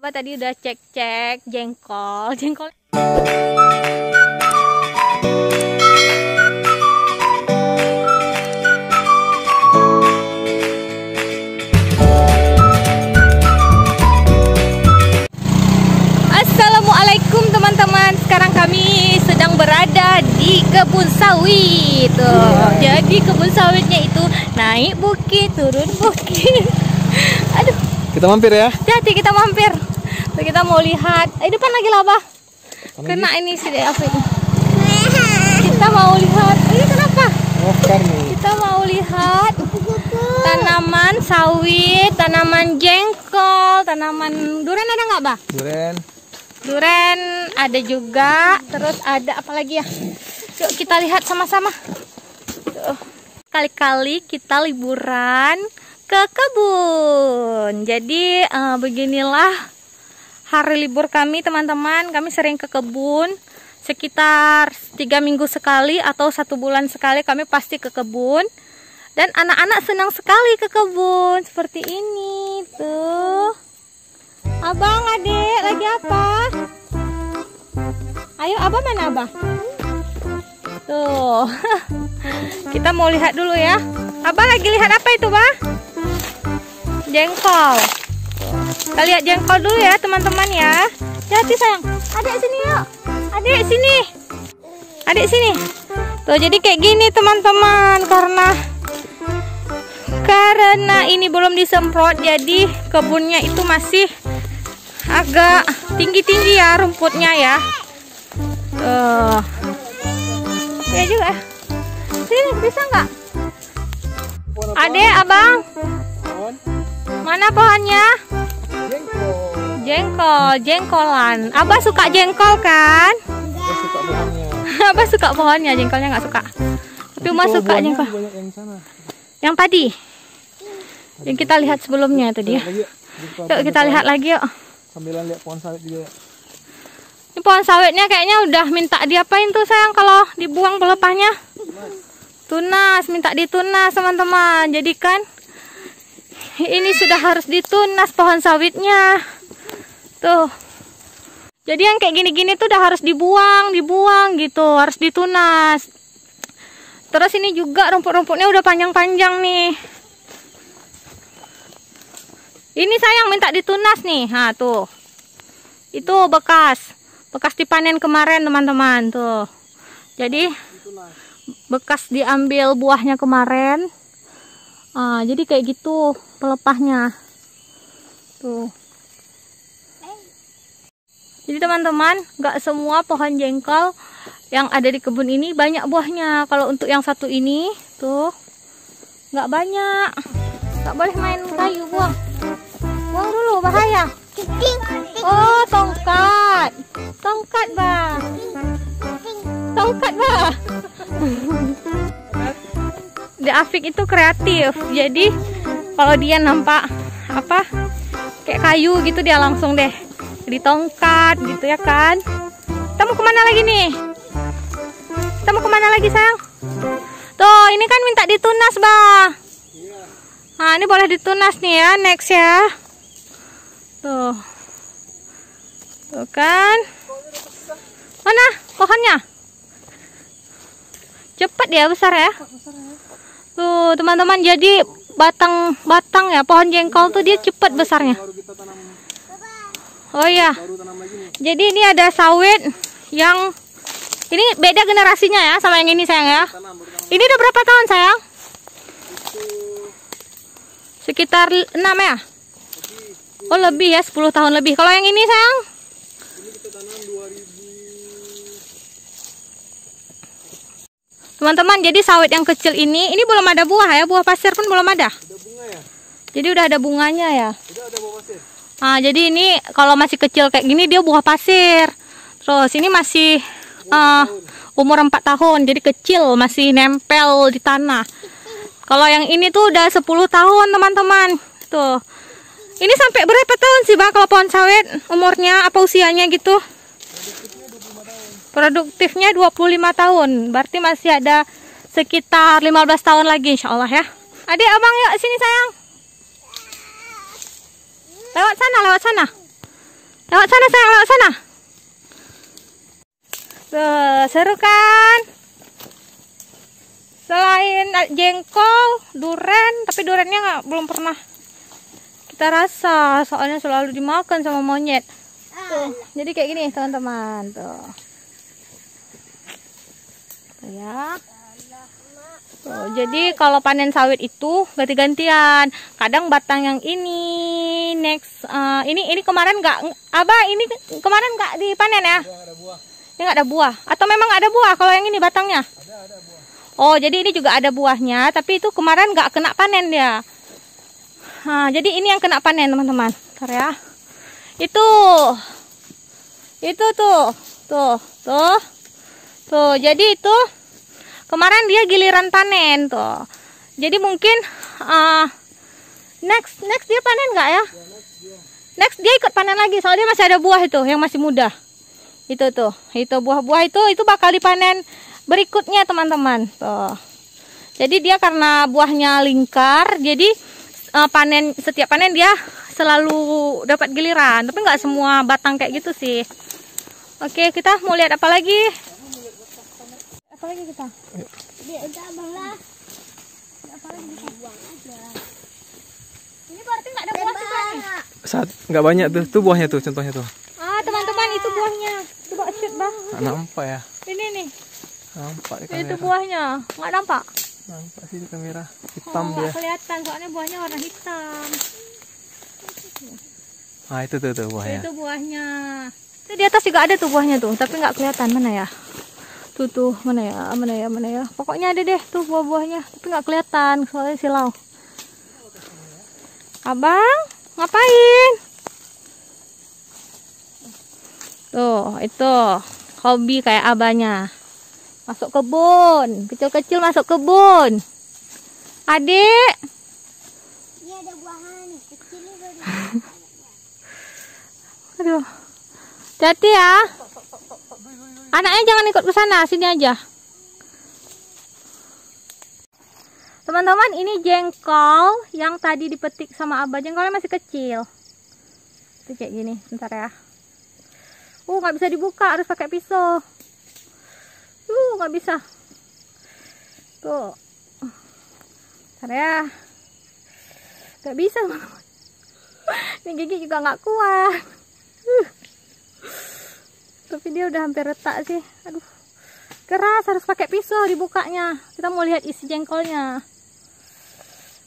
Abah tadi udah cek-cek jengkol. Assalamualaikum teman-teman. Sekarang kami sedang berada di kebun sawit. Jadi kebun sawitnya itu naik bukit, turun bukit. Aduh. Kita mampir ya. Hati kita mampir. Kita mau lihat. Depan lagi lah, Bah. Kena ini sih deh apa ini. Kita mau lihat. Ini kenapa? Kita mau lihat tanaman sawit, tanaman jengkol, tanaman duren ada nggak, Bah? Duren ada juga. Terus ada apa lagi ya? Yuk kita lihat sama-sama. Kali-kali kita liburan ke kebun. Jadi beginilah hari libur kami teman-teman. Kami sering ke kebun. Sekitar 3 minggu sekali atau 1 bulan sekali kami pasti ke kebun. Dan anak-anak senang sekali ke kebun. Seperti ini tuh. Abang, adik, lagi apa? Ayo, abah mana abah? Tuh. Kita mau lihat dulu ya. Abah lagi lihat apa itu, Bah? Jengkol. Kita lihat jengkol dulu ya, teman-teman ya. Hati sayang. Adik sini yuk. Adik sini. Adik sini. Tuh, jadi kayak gini teman-teman, karena ini belum disemprot, jadi kebunnya itu masih agak tinggi-tinggi ya rumputnya ya. Tuh. Ya juga. Sini bisa nggak? Adek, abang. Mana pohonnya? Jengkolan. Abah suka jengkol kan? Suka pohonnya. Abah suka pohonnya, jengkolnya nggak suka. Tapi Uma suka jengkol. Yang tadi. Yang kita lihat sebelumnya tadi ya. Yuk kita lihat lagi yuk. Sambilan lihat pohon sawit juga. Ini pohon sawitnya kayaknya udah minta diapain tuh sayang kalau dibuang pelepahnya? Tunas, minta ditunas teman-teman. Jadi kan ini sudah harus ditunas pohon sawitnya. Tuh. Jadi yang kayak gini-gini tuh udah harus dibuang gitu, harus ditunas. Terus ini juga rumput-rumputnya udah panjang-panjang nih. Ini sayang minta ditunas nih. Nah, tuh. Itu bekas dipanen kemarin, teman-teman, tuh. Jadi bekas diambil buahnya kemarin. Jadi kayak gitu pelepahnya. Tuh. Jadi teman-teman, nggak semua pohon jengkol yang ada di kebun ini banyak buahnya. Kalau untuk yang satu ini, tuh, nggak banyak. Nggak boleh main kayu, buang. Buang dulu, bahaya. Oh, tongkat. Tongkat, Bang. Tongkat, Bang. The Afik itu kreatif. Jadi, kalau dia nampak apa kayak kayu gitu, dia langsung deh di tongkat gitu ya kan. Kita mau kemana lagi nih? Kita mau kemana lagi sayang? Tuh ini kan minta ditunas, Bah. Nah ini boleh ditunas nih ya, next ya. Tuh. Tuh kan. Mana pohonnya? Cepet ya, besar ya. Tuh teman-teman, jadi batang ya pohon jengkol tuh dia cepet besarnya. Oh iya. Jadi ini ada sawit yang ini beda generasinya ya sama yang ini sayang ya. Ini udah berapa tahun sayang? Sekitar 6 ya? Oh lebih ya, 10 tahun lebih. Kalau yang ini sayang? Ini kita tanam 2000. Teman-teman, jadi sawit yang kecil ini belum ada buah ya, buah pasir pun belum ada. Udah bunga ya? Jadi udah ada bunganya ya. Udah ada buah pasir. Jadi ini kalau masih kecil kayak gini dia buah pasir. Terus ini masih umur 4 tahun, jadi kecil, masih nempel di tanah. Kalau yang ini tuh udah 10 tahun teman-teman. Tuh. Ini sampai berapa tahun sih, Bah, kalau pohon sawit umurnya apa usianya gitu? Produktifnya 25 tahun. Berarti masih ada sekitar 15 tahun lagi insya Allah ya. Adik, abang yuk sini sayang. Lewat sana, lewat sana. Lewat sana sayang, lewat sana. Tuh, seru kan? Selain jengkol, duren, tapi durennya belum pernah kita rasa, soalnya selalu dimakan sama monyet. Tuh, jadi kayak gini teman-teman, tuh. Tuh ya. Tuh, jadi kalau panen sawit itu ganti-gantian. Kadang batang yang ini, next ini kemarin nggak, Abah ini kemarin nggak dipanen ya? Ada buah. Ini nggak ada buah, atau memang nggak ada buah kalau yang ini batangnya? Ada buah. Oh, jadi ini juga ada buahnya, tapi itu kemarin nggak kena panen dia. Nah, jadi ini yang kena panen teman-teman. Bentar ya. Itu tuh. Jadi itu kemarin dia giliran panen tuh. Jadi mungkin next dia panen nggak ya? Next dia ikut panen lagi, soalnya masih ada buah itu yang masih muda. Itu buah-buah itu bakal dipanen berikutnya teman-teman. Tuh. Jadi dia karena buahnya lingkar, jadi setiap panen dia selalu dapat giliran, tapi nggak semua batang kayak gitu sih. Oke, kita mau lihat apa lagi? Apa lagi kita? Ini berarti nggak ada buah juga nih? Saat nggak banyak tuh buahnya tuh, contohnya tuh. Teman-teman itu buahnya. Coba shoot bah. Nampak ya? Ini nih. Nampak di kamera. Itu buahnya, nggak nampak? Nampak sih di kamera, hitam dia. Nggak kelihatan, soalnya buahnya warna hitam. Itu tuh buahnya. Itu buahnya. Itu di atas juga ada tuh buahnya tuh, tapi nggak kelihatan mana ya? Tuh mana ya? Pokoknya ada deh tuh buah-buahnya, tapi nggak kelihatan soalnya silau. Abang, ngapain? Tuh, itu hobi kayak abahnya. Masuk kebun, kecil-kecil masuk kebun. Adik. Ini ada buahan kecil juga. Aduh. Hati ya. Anaknya jangan ikut ke sana, sini aja. Teman-teman, ini jengkol yang tadi dipetik sama Abah. Jengkolnya masih kecil. Itu kayak gini, bentar ya. Nggak bisa dibuka, harus pakai pisau. Nggak bisa. Tuh. Bentar ya. Nggak bisa. Ini gigi juga nggak kuat. Tapi dia udah hampir retak sih. Aduh. Keras, harus pakai pisau dibukanya. Kita mau lihat isi jengkolnya.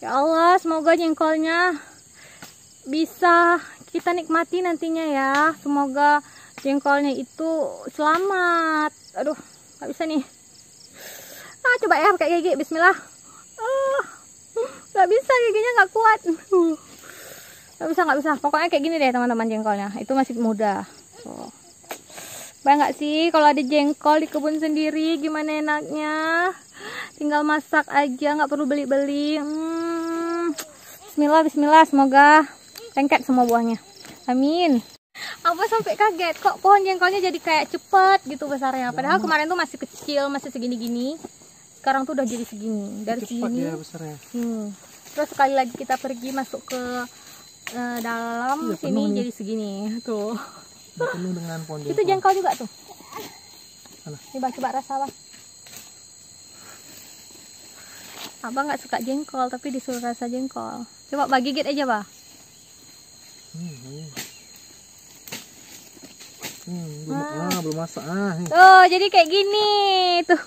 Ya Allah, semoga jengkolnya bisa kita nikmati nantinya ya. Semoga jengkolnya itu selamat. Aduh, nggak bisa nih. Coba ya pakai gigi. Bismillah. Nggak bisa, giginya nggak kuat. Nggak bisa. Pokoknya kayak gini deh teman-teman jengkolnya. Itu masih muda. Tuh. Bayang nggak sih kalau ada jengkol di kebun sendiri, gimana enaknya? Tinggal masak aja, nggak perlu beli-beli. Bismillah, semoga lengket semua buahnya. Amin. Apa sampai kaget, kok pohon jengkolnya jadi kayak cepet gitu besarnya. Padahal kemarin tuh masih kecil, masih segini-gini. Sekarang tuh udah jadi segini. Dari sini. Ya besarnya. Terus sekali lagi kita pergi masuk ke dalam sini jadi segini. Tuh. Penuh dengan pohon jengkol. Itu jengkol juga tuh. Mana? Coba rasa Bang. Abang nggak suka jengkol, tapi disuruh rasa jengkol. Coba bagi gigit aja, Bah. Belum masak. Tuh, jadi kayak gini tuh.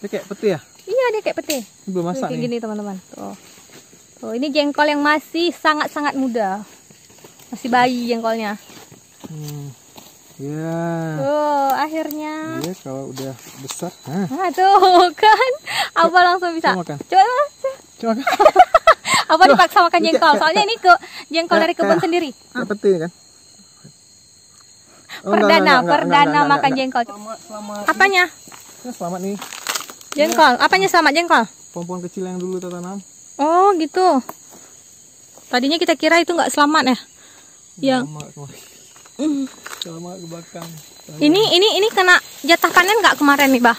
Dia kayak peti ya? Iya, dia kayak peti. Belum masak kayak nih. gini, teman-teman. Tuh, ini jengkol yang masih sangat-sangat muda. Masih bayi jengkolnya. Ya. Tuh, akhirnya. Iya, kalau udah besar. Tuh kan. Abah langsung bisa. Coba makan. Coba makan. Abah dipaksa makan jengkol. Soalnya ini jengkol dari kebun sendiri. Kayak peti kan? Perdana makan jengkol. Selamat. Apanya? Ya, selamat nih. Jengkol. Apanya selamat jengkol? Pohon-pohon kecil yang dulu kita tanam. Oh, gitu. Tadinya kita kira itu nggak selamat ya. Yang Selamat ke belakang. ini kena jatah panen nggak kemarin nih, Bah?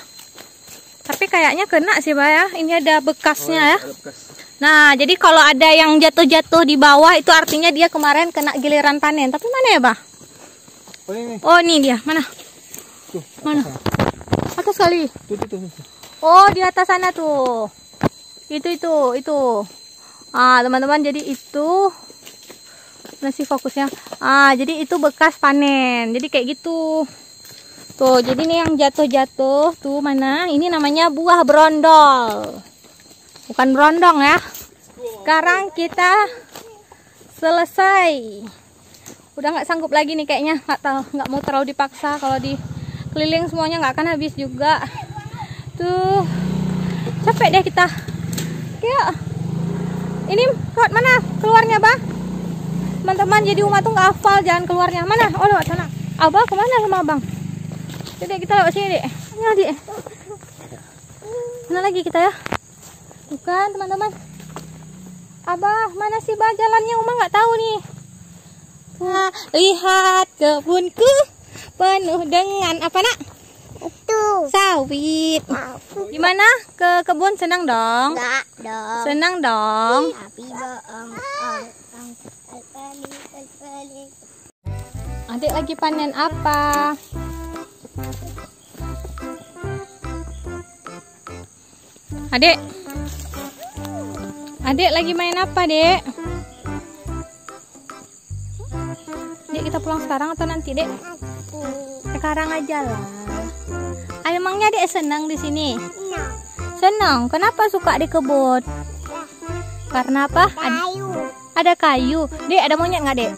Tapi kayaknya kena sih, Bah ya. Ini ada bekasnya ya. Ada bekas. Nah, jadi kalau ada yang jatuh-jatuh di bawah itu artinya dia kemarin kena giliran panen. Tapi mana ya, Bah? Oh ini. Oh, ini dia. Mana? Tuh. Mana? Atas kali. Tuh. Oh, di atas sana tuh. Itu. Ah, teman-teman, jadi itu masih fokusnya. Ah, jadi itu bekas panen. Jadi kayak gitu. Tuh, jadi nih yang jatuh-jatuh tuh mana? Ini namanya buah brondol. Bukan berondong ya. Sekarang kita selesai. Udah nggak sanggup lagi nih kayaknya. Nggak mau terlalu dipaksa. Kalau di keliling semuanya nggak akan habis juga. Tuh, capek deh kita. Kayak ini lewat mana keluarnya, Bah? Teman-teman, jadi Uma tuh nggak hafal jalan keluarnya. Mana? Oh, lewat sana. Abah kemana sama Abang? Jadi kita lewat sini, Dek. Ini Adik. Mana lagi kita ya? Bukan, teman-teman. Abah, mana sih, Bah, jalannya? Uma nggak tahu nih. Nah, lihat kebunku penuh dengan apa, Nak? Itu. Sawit. Gimana? Ke kebun senang dong? Enggak dong. Senang dong. Tapi bohong. Adik lagi panen apa? Adik lagi main apa, Dek? Dek, kita pulang sekarang atau nanti, Dek? Sekarang aja lah. Emangnya Dek senang di sini? Senang. Kenapa suka di kebun? Karena apa? Kayu. Ada kayu. Dek, ada monyet nggak, Dek?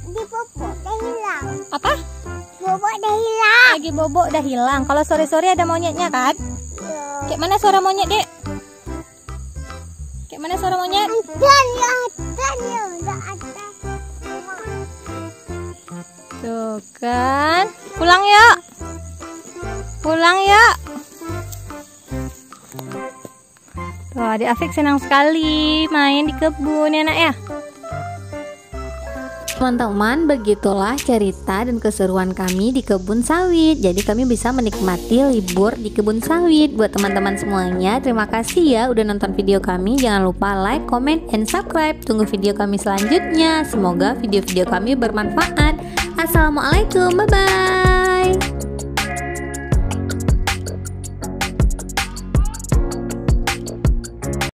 Di bobok dah hilang. Apa? Bobok dah hilang. Lagi bobok dah hilang. Kalau sore-sore ada monyetnya kan? Kayak mana suara monyet, Dek? Kayak mana suara monyet? Tuh kan. Pulang yuk. Pulang yuk. Tuh, Adik Afik senang sekali main di kebun ya, Nak ya. Teman-teman, begitulah cerita dan keseruan kami di kebun sawit. Jadi kami bisa menikmati libur di kebun sawit. Buat teman-teman semuanya, terima kasih ya udah nonton video kami. Jangan lupa like, comment, and subscribe. Tunggu video kami selanjutnya. Semoga video-video kami bermanfaat. Assalamualaikum, bye-bye.